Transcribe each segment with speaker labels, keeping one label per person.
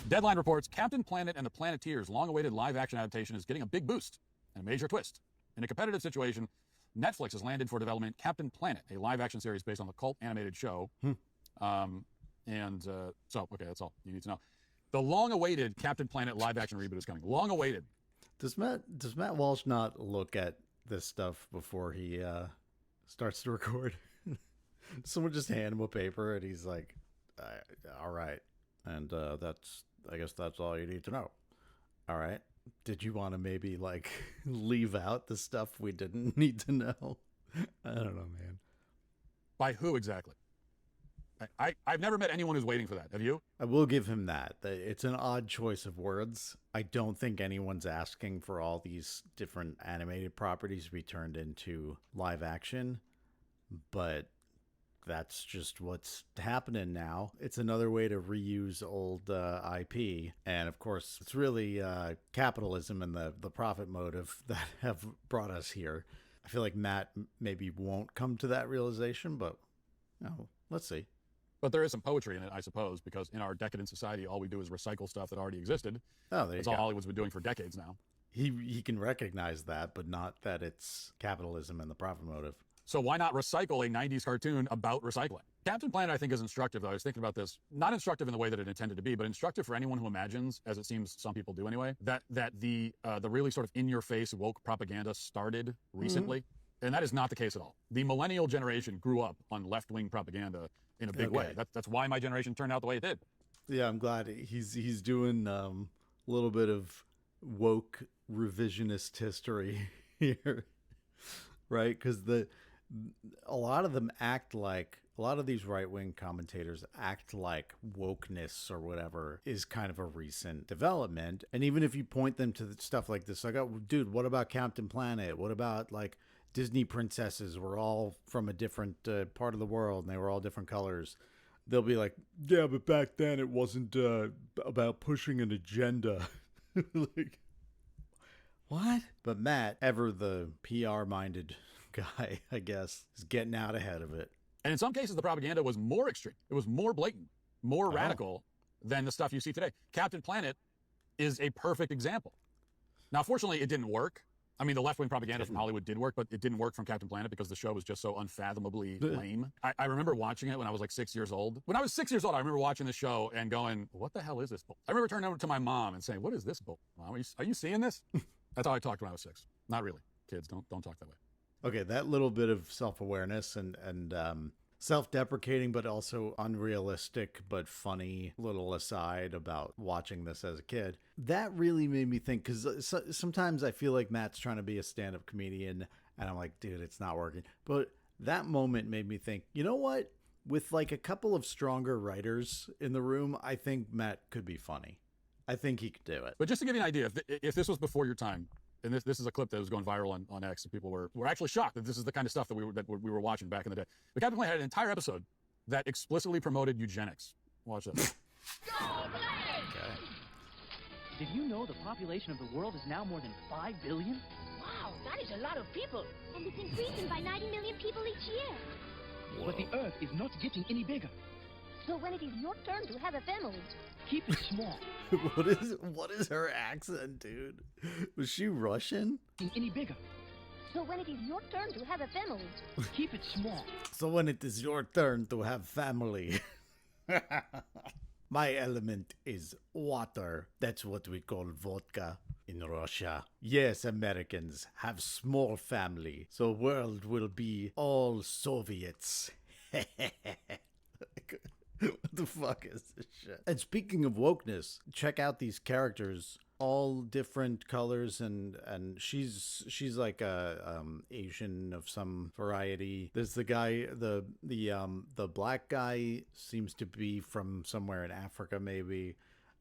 Speaker 1: Deadline reports Captain Planet and the Planeteers' long-awaited live-action adaptation is getting a big boost and a major twist. In a competitive situation, Netflix has landed for development Captain Planet, a live-action series based on the cult animated show. Okay, that's all you need to know. The long-awaited Captain Planet live-action reboot is coming. Long-awaited.
Speaker 2: Does Matt Walsh not look at this stuff before he starts to record? Someone just hand him a paper and he's like, all right. And I guess that's all you need to know. All right. Did you want to maybe like leave out the stuff we didn't need to know? I don't know, man.
Speaker 1: By who exactly? I've never met anyone who's waiting for that. Have you?
Speaker 2: I will give him that. It's an odd choice of words. I don't think anyone's asking for all these different animated properties to be turned into live action, but that's just what's happening now. It's another way to reuse old IP. And of course, it's really capitalism and the profit motive that have brought us here. I feel like Matt maybe won't come to that realization, but let's see.
Speaker 1: But there is some poetry in it, I suppose, because in our decadent society, all we do is recycle stuff that already existed.
Speaker 2: Oh, there
Speaker 1: That's
Speaker 2: you
Speaker 1: all
Speaker 2: go.
Speaker 1: Hollywood's been doing for decades now.
Speaker 2: He can recognize that, but not that it's capitalism and the profit motive.
Speaker 1: So why not recycle a 90s cartoon about recycling? Captain Planet, I think, is instructive, though. I was thinking about this. Not instructive in the way that it intended to be, but instructive for anyone who imagines, as it seems some people do anyway, that the really sort of in-your-face woke propaganda started recently. And that is not the case at all. The millennial generation grew up on left-wing propaganda in a big way. That's why my generation turned out the way it did.
Speaker 2: Yeah, I'm glad he's doing a little bit of woke revisionist history here, right? Because a lot of them act like, a lot of these right-wing commentators act like wokeness or whatever is kind of a recent development. And even if you point them to stuff like this, like, oh, dude, what about Captain Planet? What about like Disney princesses were all from a different part of the world and they were all different colors? They'll be like, yeah, but back then it wasn't about pushing an agenda. Like, what? But Matt, ever the PR-minded guy, I guess, is getting out ahead of it.
Speaker 1: And in some cases, the propaganda was more extreme. It was more blatant, more radical than the stuff you see today. Captain Planet is a perfect example. Now, fortunately, it didn't work. I mean, the left-wing propaganda from Hollywood did work, but it didn't work from Captain Planet because the show was just so unfathomably lame. I remember watching it when I was like 6 years old. When I was 6 years old, I remember watching the show and going, what the hell is this bull? I remember turning over to my mom and saying, what is this bull? Mom, are you seeing this? That's how I talked when I was 6. Not really. Kids, don't talk that way.
Speaker 2: Okay, that little bit of self-awareness and self-deprecating but also unrealistic but funny little aside about watching this as a kid, that really made me think, because sometimes I feel like Matt's trying to be a stand-up comedian and I'm like, dude, it's not working. But that moment made me think, you know what? With like a couple of stronger writers in the room, I think Matt could be funny. I think he could do it.
Speaker 1: But just to give you an idea, if this was before your time, and this is a clip that was going viral on X, and people were actually shocked that this is the kind of stuff that we were watching back in the day. But Captain Planet had an entire episode that explicitly promoted eugenics. Watch this.
Speaker 2: Okay.
Speaker 3: Did you know the population of the world is now more than 5 billion?
Speaker 4: Wow, that is a lot of people. And it's increasing by 90 million people each year.
Speaker 2: Whoa.
Speaker 3: But the Earth is not getting any bigger.
Speaker 4: So when it is your turn to have a family,
Speaker 3: Keep it small.
Speaker 2: What is her accent, dude? Was she Russian?
Speaker 3: Any bigger.
Speaker 4: so when it is your turn to have a family,
Speaker 3: Keep it small.
Speaker 2: So when it is your turn to have family. My element is water. That's what we call vodka in Russia. Yes, Americans have small family, so world will be all Soviets. What the fuck is this shit? And speaking of wokeness, check out these characters, all different colors, and she's like a Asian of some variety. There's the guy, the black guy seems to be from somewhere in Africa, maybe.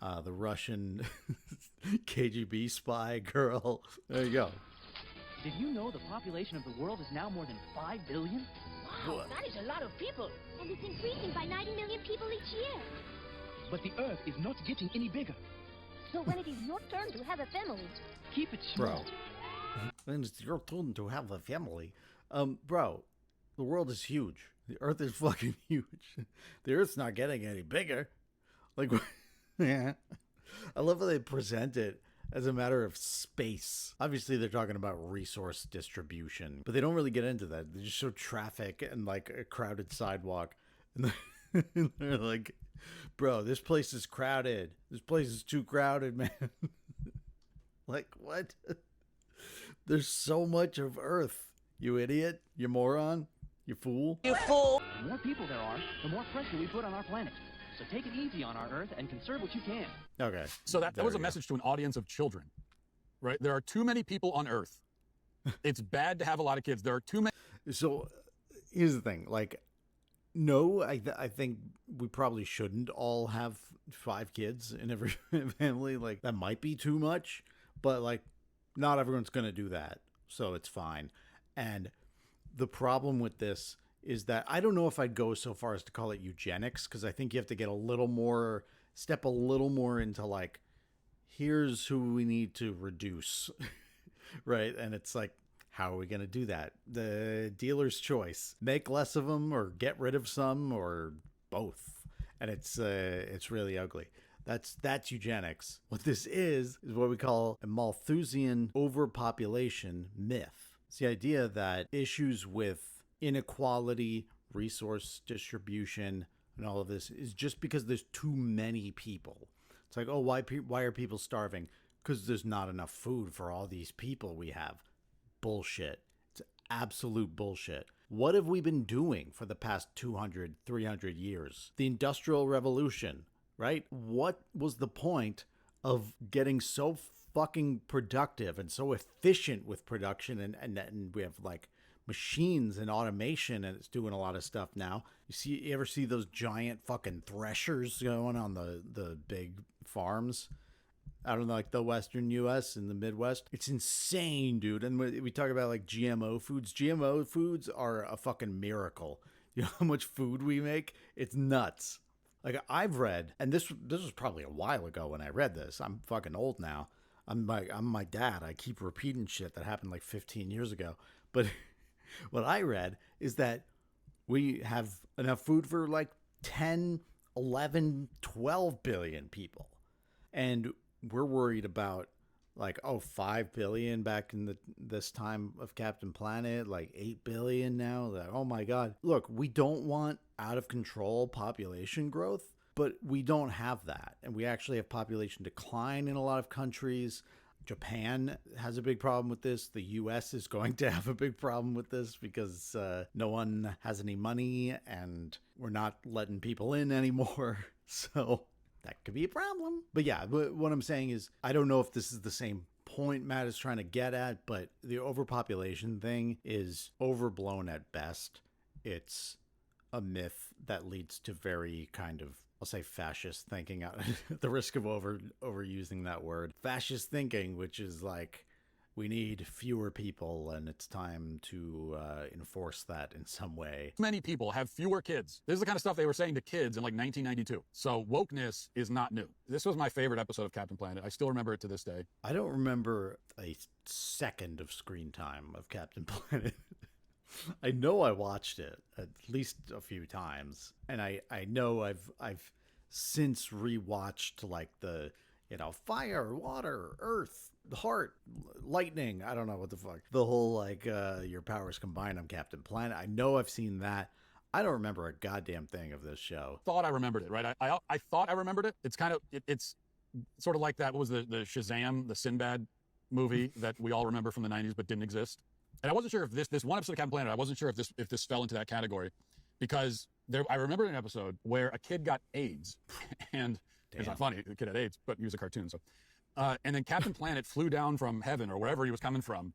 Speaker 2: The Russian KGB spy girl. There you go.
Speaker 3: Did you know the population of the world is now more than 5 billion?
Speaker 4: wow, that is a lot of people. And it's increasing by 90 million people each year.
Speaker 3: But the Earth is not getting any bigger.
Speaker 4: So when it is your turn to have a family,
Speaker 3: Keep it small.
Speaker 2: Bro. Then it's your turn to have a family. Bro, the world is huge. The Earth is fucking huge. The Earth's not getting any bigger. Like, yeah. I love how they present it as a matter of space. Obviously, they're talking about resource distribution, but they don't really get into that. They just show traffic and like a crowded sidewalk. And they're like, bro, this place is crowded. This place is too crowded, man. Like, what? There's so much of Earth. You idiot. You moron. You fool.
Speaker 3: You fool! The more people there are, the more pressure we put on our planet. So take it easy on our Earth and conserve what you can.
Speaker 2: Okay.
Speaker 1: So that was a message to an audience of children, right? There are too many people on Earth. It's bad to have a lot of kids. There are too many.
Speaker 2: So here's the thing. Like, no, I think we probably shouldn't all have 5 kids in every family. Like, that might be too much, but like, not everyone's going to do that. So it's fine. And the problem with this is that I don't know if I'd go so far as to call it eugenics, because I think you have to get step a little more into like, here's who we need to reduce, right? And it's like, how are we going to do that? The dealer's choice. Make less of them or get rid of some or both. And it's really ugly. That's eugenics. What this is what we call a Malthusian overpopulation myth. It's the idea that issues with inequality, resource distribution, and all of this is just because there's too many people. It's like, oh, why are people starving? Because there's not enough food for all these people we have. Bullshit. It's absolute bullshit. What have we been doing for the past 200, 300 years? The Industrial Revolution, right? What was the point of getting so fucking productive and so efficient with production? And we have like machines and automation, and it's doing a lot of stuff now. You ever see those giant fucking threshers going on the big farms out in like the Western US and the Midwest? It's insane, dude. And we talk about like GMO foods. GMO foods are a fucking miracle. You know how much food we make? It's nuts. Like, I've read, and this was probably a while ago when I read this. I'm fucking old now. I'm my dad. I keep repeating shit that happened like 15 years ago. But what I read is that we have enough food for like 10, 11, 12 billion people. And we're worried about like, 5 billion back in this time of Captain Planet, like 8 billion now. Like, oh my God. Look, we don't want out of control population growth, but we don't have that. And we actually have population decline in a lot of countries. Japan has a big problem with this. The US is going to have a big problem with this because no one has any money and we're not letting people in anymore. So that could be a problem. But yeah, what I'm saying is, I don't know if this is the same point Matt is trying to get at, but the overpopulation thing is overblown at best. It's a myth that leads to very kind of, I'll say, fascist thinking, at the risk of overusing that word. Fascist thinking, which is like, we need fewer people and it's time to enforce that in some way.
Speaker 1: Many people have fewer kids. This is the kind of stuff they were saying to kids in like 1992. So wokeness is not new. This was my favorite episode of Captain Planet. I still remember it to this day.
Speaker 2: I don't remember a second of screen time of Captain Planet. I know I watched it at least a few times, and I know I've since rewatched like the, fire, water, earth, heart, lightning. I don't know what the fuck. The whole like your powers combined on Captain Planet. I know I've seen that. I don't remember a goddamn thing of this show.
Speaker 1: Thought I remembered it, right? I thought I remembered it. It's kind of it's sort of like that. What was the Shazam, the Sinbad movie that we all remember from the 90s but didn't exist? And I wasn't sure if this one episode of Captain Planet, I wasn't sure if this fell into that category, because I remember an episode where a kid got AIDS, and it's not funny, the kid had AIDS, but he was a cartoon. So, and then Captain Planet flew down from heaven or wherever he was coming from,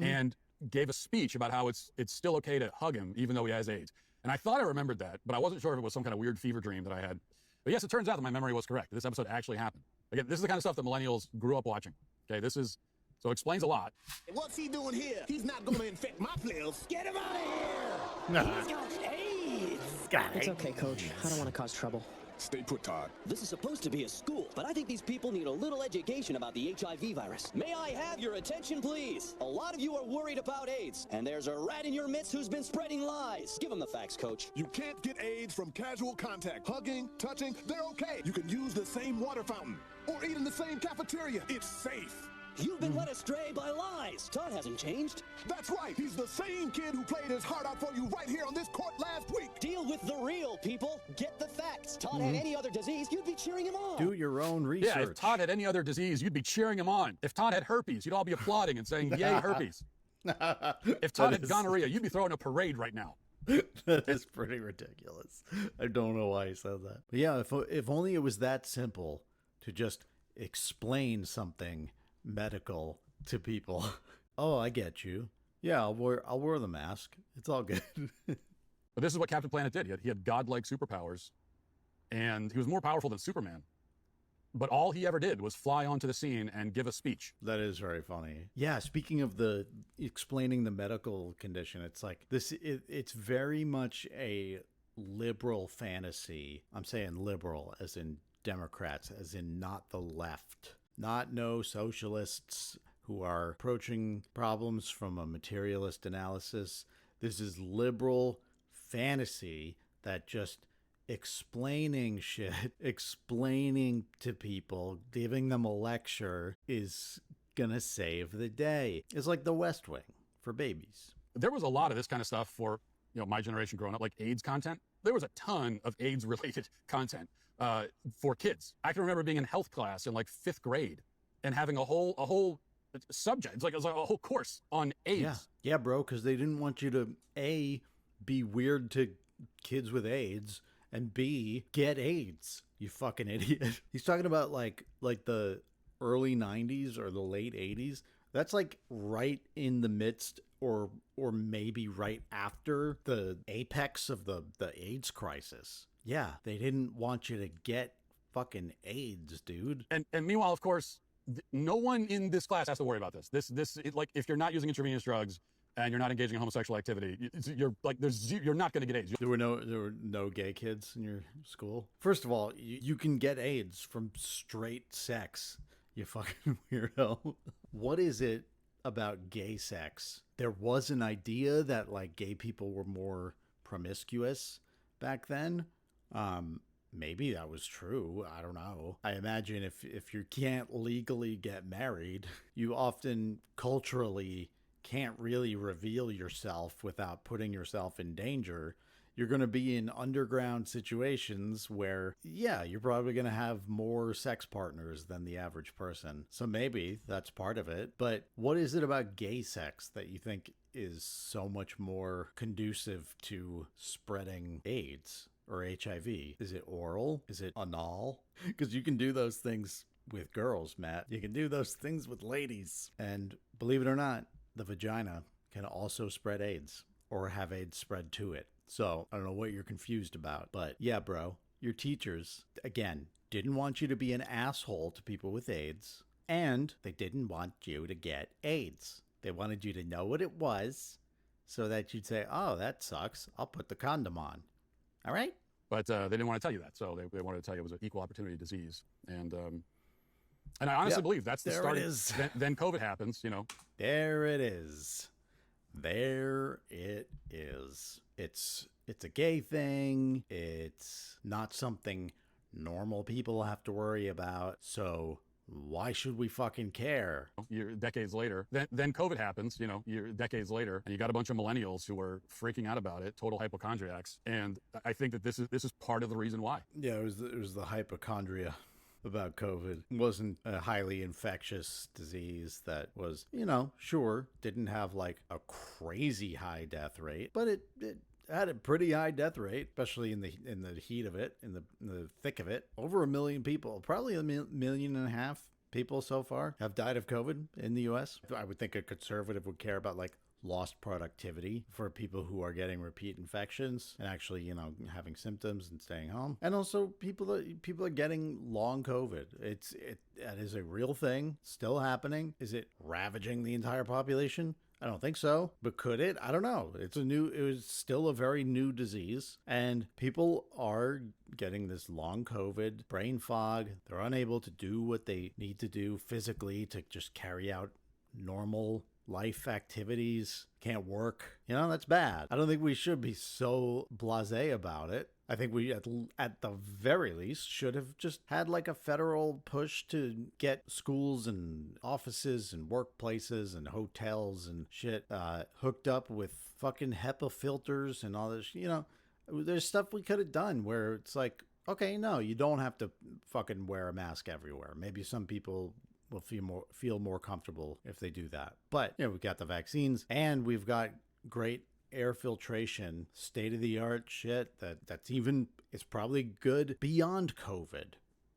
Speaker 1: and gave a speech about how it's still okay to hug him even though he has AIDS. And I thought I remembered that, but I wasn't sure if it was some kind of weird fever dream that I had. But yes, it turns out that my memory was correct. This episode actually happened. Again, this is the kind of stuff that millennials grew up watching. Okay, so it explains a lot.
Speaker 5: What's he doing here? He's not going to infect my players. Get him out of here! He's got AIDS!
Speaker 6: It's okay, Coach. I don't want to cause trouble.
Speaker 5: Stay put, Todd.
Speaker 6: This is supposed to be a school, but I think these people need a little education about the HIV virus. May I have your attention, please? A lot of you are worried about AIDS, and there's a rat in your midst who's been spreading lies. Give him the facts, Coach.
Speaker 5: You can't get AIDS from casual contact. Hugging, touching, they're okay. You can use the same water fountain or eat in the same cafeteria. It's safe.
Speaker 6: You've been led astray by lies. Todd hasn't changed.
Speaker 5: That's right. He's the same kid who played his heart out for you right here on this court last week.
Speaker 6: Deal with the real people. Get the facts. Todd had any other disease, you'd be cheering him on.
Speaker 2: Do your own research.
Speaker 1: Yeah, if Todd had any other disease, you'd be cheering him on. If Todd had herpes, you'd all be applauding and saying, yay, herpes. If Todd had gonorrhea, you'd be throwing a parade right now.
Speaker 2: That is pretty ridiculous. I don't know why he said that. But yeah, if only it was that simple to just explain something medical to people. Oh, I get you. Yeah, I'll wear the mask. It's all good.
Speaker 1: But this is what Captain Planet did. He had godlike superpowers, and he was more powerful than Superman. But all he ever did was fly onto the scene and give a speech.
Speaker 2: That is very funny. Yeah, speaking of the explaining the medical condition, it's like this. It's very much a liberal fantasy. I'm saying liberal as in Democrats, as in not the left. Not no socialists who are approaching problems from a materialist analysis. This is liberal fantasy that just explaining shit, explaining to people, giving them a lecture is gonna save the day. It's like the West Wing for babies.
Speaker 1: There was a lot of this kind of stuff for my generation growing up, like AIDS content. There was a ton of AIDS-related content for kids. I can remember being in health class in like 5th grade and having a whole subject. It was like a whole course on AIDS.
Speaker 2: Yeah, bro, because they didn't want you to A, be weird to kids with AIDS, and B, get AIDS. You fucking idiot. He's talking about like the early 90s or the late 80s. That's like right in the midst or maybe right after the apex of the AIDS crisis. Yeah, they didn't want you to get fucking AIDS, dude.
Speaker 1: And meanwhile, of course, no one in this class has to worry about this. Like, if you're not using intravenous drugs and you're not engaging in homosexual activity, you're not going to get AIDS.
Speaker 2: There were no gay kids in your school. First of all, you can get AIDS from straight sex. You fucking weirdo. What is it about gay sex? There was an idea that like gay people were more promiscuous back then. Maybe that was true. I don't know. I imagine if you can't legally get married, you often culturally can't really reveal yourself without putting yourself in danger. You're going to be in underground situations where, yeah, you're probably going to have more sex partners than the average person. So maybe that's part of it. But what is it about gay sex that you think is so much more conducive to spreading AIDS or HIV? Is it oral? Is it anal? Because you can do those things with girls, Matt. You can do those things with ladies. And believe it or not, the vagina can also spread AIDS or have AIDS spread to it. So I don't know what you're confused about, but yeah, bro, your teachers, again, didn't want you to be an asshole to people with AIDS, and they didn't want you to get AIDS. They wanted you to know what it was so that you'd say, oh, that sucks. I'll put the condom on. All right?
Speaker 1: But they didn't want to tell you that. So they wanted to tell you it was an equal opportunity disease. And I honestly believe that's the start. Then COVID happens,
Speaker 2: There it is. There it is. It's a gay thing. It's not something normal people have to worry about. So why should we fucking care?
Speaker 1: Decades later, then COVID happens, decades later, and you got a bunch of millennials who are freaking out about it, total hypochondriacs. And I think that this is part of the reason why.
Speaker 2: Yeah, it was the hypochondria about COVID. It wasn't a highly infectious disease that was, sure, didn't have like a crazy high death rate, but it had a pretty high death rate, especially in the heat of it, in the thick of it. Over 1 million people, probably 1.5 million people so far have died of COVID in the U.S. I would think a conservative would care about like lost productivity for people who are getting repeat infections and actually, having symptoms and staying home. And also people are getting long COVID. That is a real thing, still happening. Is it ravaging the entire population? I don't think so. But could it? I don't know. It was still a very new disease. And people are getting this long COVID, brain fog. They're unable to do what they need to do physically to just carry out normal life activities. Can't work. That's bad. I don't think we should be so blasé about it. I think we, at the very least, should have just had like a federal push to get schools and offices and workplaces and hotels and shit hooked up with fucking HEPA filters and all this. There's stuff we could have done where it's like, okay, no, you don't have to fucking wear a mask everywhere. Maybe some people will feel more comfortable if they do that. But we've got the vaccines and we've got great air filtration, state-of-the-art shit it's probably good beyond COVID,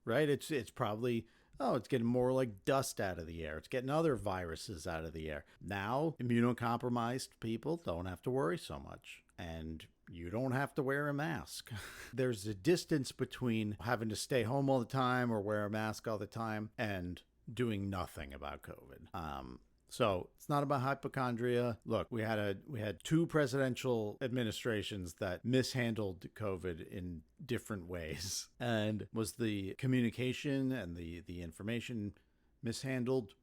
Speaker 2: right? It's probably, it's getting more like dust out of the air. It's getting other viruses out of the air. Now, immunocompromised people don't have to worry so much. And you don't have to wear a mask. There's a distance between having to stay home all the time or wear a mask all the time and doing nothing about COVID. So it's not about hypochondria. Look, we had 2 presidential administrations that mishandled COVID in different ways. And was the communication and the information mishandled?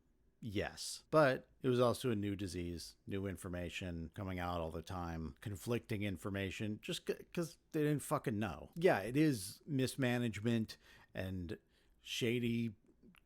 Speaker 2: Yes. But it was also a new disease, new information coming out all the time, conflicting information, just because they didn't fucking know. Yeah, it is mismanagement and shady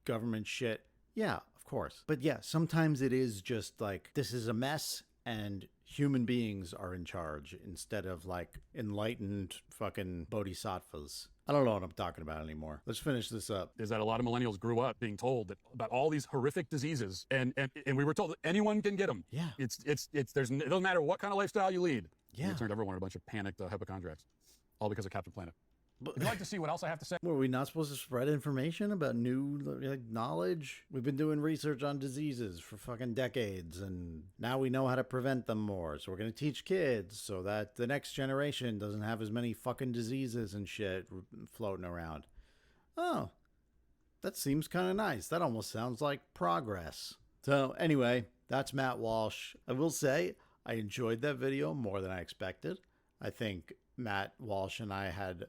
Speaker 2: government shit. Yeah, of course. But yeah, sometimes it is just like, this is a mess and human beings are in charge instead of like enlightened fucking bodhisattvas. I don't know what I'm talking about anymore. Let's finish this up.
Speaker 1: Is that a lot of millennials grew up being told that about all these horrific diseases, and we were told that anyone can get them.
Speaker 2: Yeah.
Speaker 1: It doesn't matter what kind of lifestyle you lead.
Speaker 2: Yeah.
Speaker 1: And it turned everyone a bunch of panicked hypochondriacs, all because of Captain Planet. Would you like to see what else I have to say?
Speaker 2: Were we not supposed to spread information about new knowledge? We've been doing research on diseases for fucking decades, and now we know how to prevent them more. So we're going to teach kids so that the next generation doesn't have as many fucking diseases and shit floating around. Oh, that seems kind of nice. That almost sounds like progress. So anyway, that's Matt Walsh. I will say I enjoyed that video more than I expected. I think Matt Walsh and I had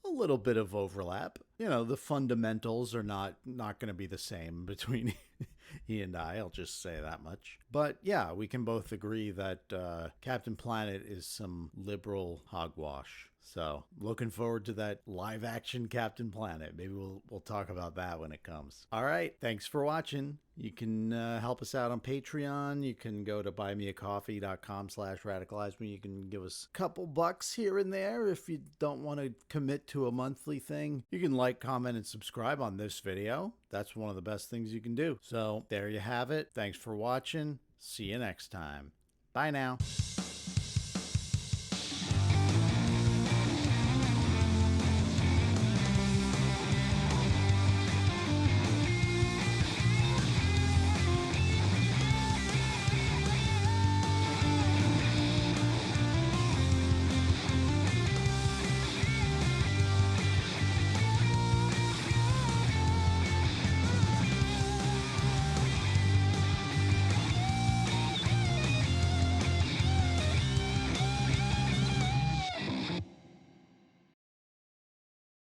Speaker 2: a little bit of overlap. The fundamentals are not going to be the same between he and I'll just say that much. But yeah, we can both agree that Captain Planet is some liberal hogwash. So looking forward to that live action Captain Planet. Maybe we'll talk about that when it comes. All right. Thanks for watching. You can help us out on Patreon. You can go to buymeacoffee.com/radicalizeme. You can give us a couple bucks here and there if you don't want to commit to a monthly thing. You can like, comment, and subscribe on this video. That's one of the best things you can do. So there you have it. Thanks for watching. See you next time. Bye now.